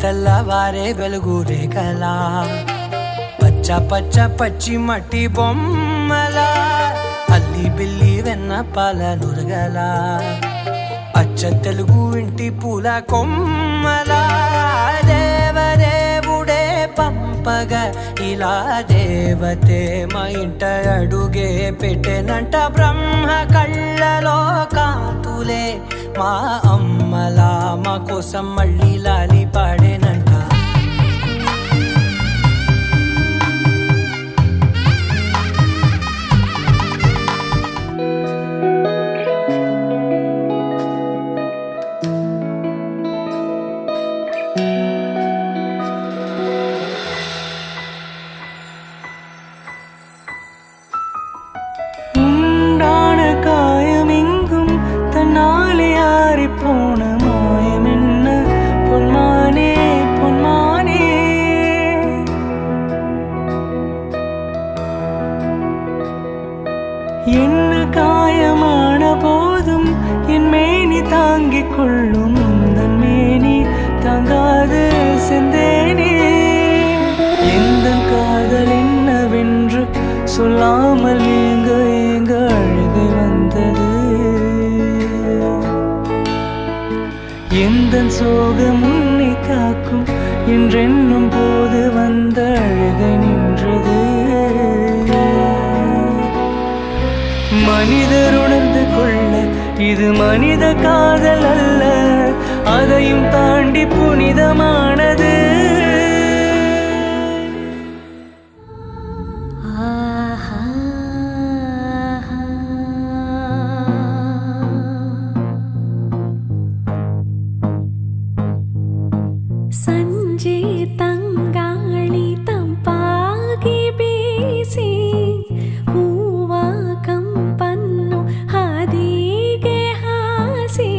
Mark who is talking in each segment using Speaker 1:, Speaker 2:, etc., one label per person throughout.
Speaker 1: తెల్లవారే వెలుగు రేఖలా పచ్చ పచ్చ పచ్చి మట్టి బొమ్మలా అల్లి బిల్లి వెన్న పాల నురగలా అచ్చ తెలుగు ఇంటి పూల కొమ్మలా దేవదేవుడే పంపగా ఇలా దేవతే మా ఇంట అడుగే పెట్టెనంట బ్రహ్మ కళ్ళలో కాంతులే మా అమ్మలా మా కోసం మళ్ళీ లాలి పాడేనంట
Speaker 2: போன மாயம் என்ன பொன்மானே பொன்மானே என்ன காயமான போதும் என் மேனி தாங்கிக் கொள்ளும் உந்தன் மேனி தாங்காது செந்தேனே எந்த காதல் என்னவென்று சொல்லாமல் ஏங்க ஏங்க அழுகை வந்தது எந்தன் சோகம் உன்னை காக்கும் என்றென்னும் போது வந்த அழுகை நின்றது மனிதர் உணர்ந்து கொள்ள இது மனித காதல் அல்ல அதையும் தாண்டி புனிதமானது
Speaker 3: ಸಂಜೆ ತಂಗಾಳಿ ತಂಪಾಗಿ ಬೀಸಿ ಹೂವ ಕಂಪನ್ನು ಹಾದಿಗೆ ಹಾಸಿ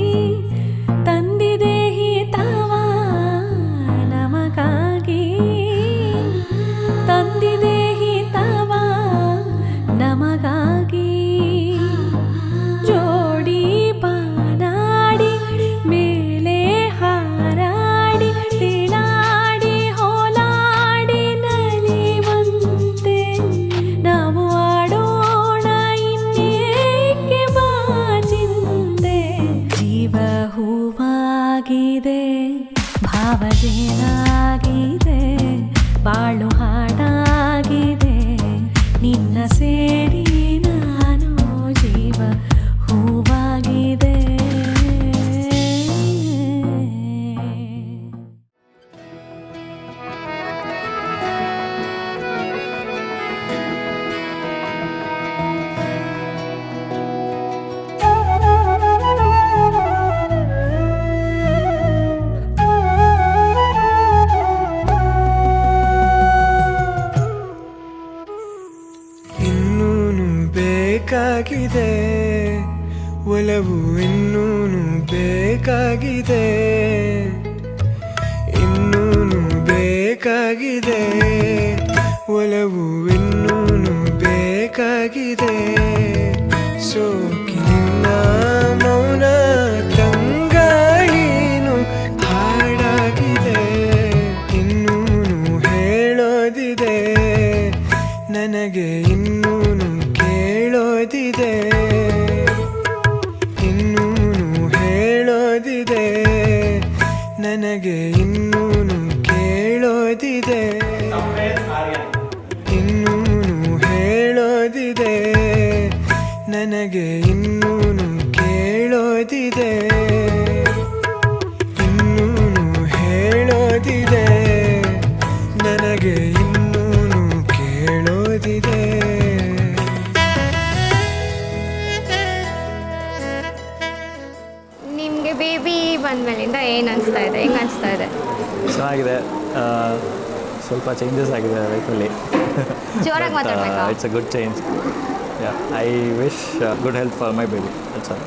Speaker 3: ತಂದಿದೆ ಹಿತವ ನಮಗಾಗಿ ತಂದಿದೆ ಹಿತವ ನಮಗಾಗಿ ಜೋಡಿ ಬಾನಾಡಿ ಮೇಲೆ ಹಾರಾಡಿ ತಿಲಾಡಿ ಹೋಲಾಡಿ ನಲಿವಂತೆ ನಾವು ಆಡೋಣ ಇನ್ನೇಕೆ ಬಾಚಿಂದೆ ಜೀವ ಹೂವಾಗಿದೆ ಭಾವಜೇನಾಗಿದೆ ಬಾಳು ಹಾಡಾಗಿದೆ ನಿನ್ನ ಸೇರಿ ನಾನು ಜೀವ ಹೂವಾಗಿದೆ
Speaker 1: ಇನ್ನೂನು ಬೇಕಾಗಿದೆ ಒಲವು ಇನ್ನೂನು ಬೇಕಾಗಿದೆ ಇನ್ನೂನು ಬೇಕಾಗಿದೆ ಒಲವು ಇನ್ನೂನು ಬೇಕಾಗಿದೆ ಸೋಕಿನಿನ್ನ ಮೌನ ತಂಗಾಯಿನು ಹಾಡಾಗಿದೆ ಇನ್ನೂನು ಹೇಳೋದಿದೆ ನನಗೆ ಇನ್ನೂನು ಕೇಳೋದಿದೆ ಇನ್ನೂನು ಹೇಳೋದಿದೆ ನನಗೆ ಇನ್ನೂನು ಕೇಳೋದಿದೆ ಇನ್ನೂನು ಹೇಳೋದಿದೆ ನನಗೆ ಇನ್ನೂನು ಕೇಳೋದಿದೆ ಇನ್ನೂನು ಹೇಳೋದಿದೆ ನನಗೆ ಇನ್ನೂನು ಕೇಳೋದಿದೆ
Speaker 4: ನಿಮಗೆ ಬೇಬಿ ಬಂದಮೇಲಿಂದ ಏನು ಅನಿಸ್ತಾ ಇದೆ ಹೆಂಗೆ ಅನಿಸ್ತಾ ಇದೆ
Speaker 5: ಚೆನ್ನಾಗಿದೆ ಸ್ವಲ್ಪ ಚೇಂಜಸ್ ಆಗಿದೆ ಲೈಫಲ್ಲಿ
Speaker 4: ಜೋರಾಗಿ ಮಾತಾಡ್ಬೇಕಾ
Speaker 5: it's a good change I wish good health for my baby that's all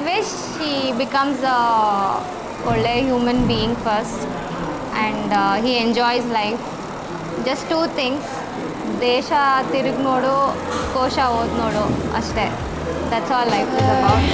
Speaker 4: wish he becomes a ಒಳ್ಳೆ human being first and he enjoys life just 2 things ದೇಶ ತಿರುಗಿ ನೋಡು ಕೋಶ ಓದಿ ನೋಡು ಅಷ್ಟೇ that's all life is about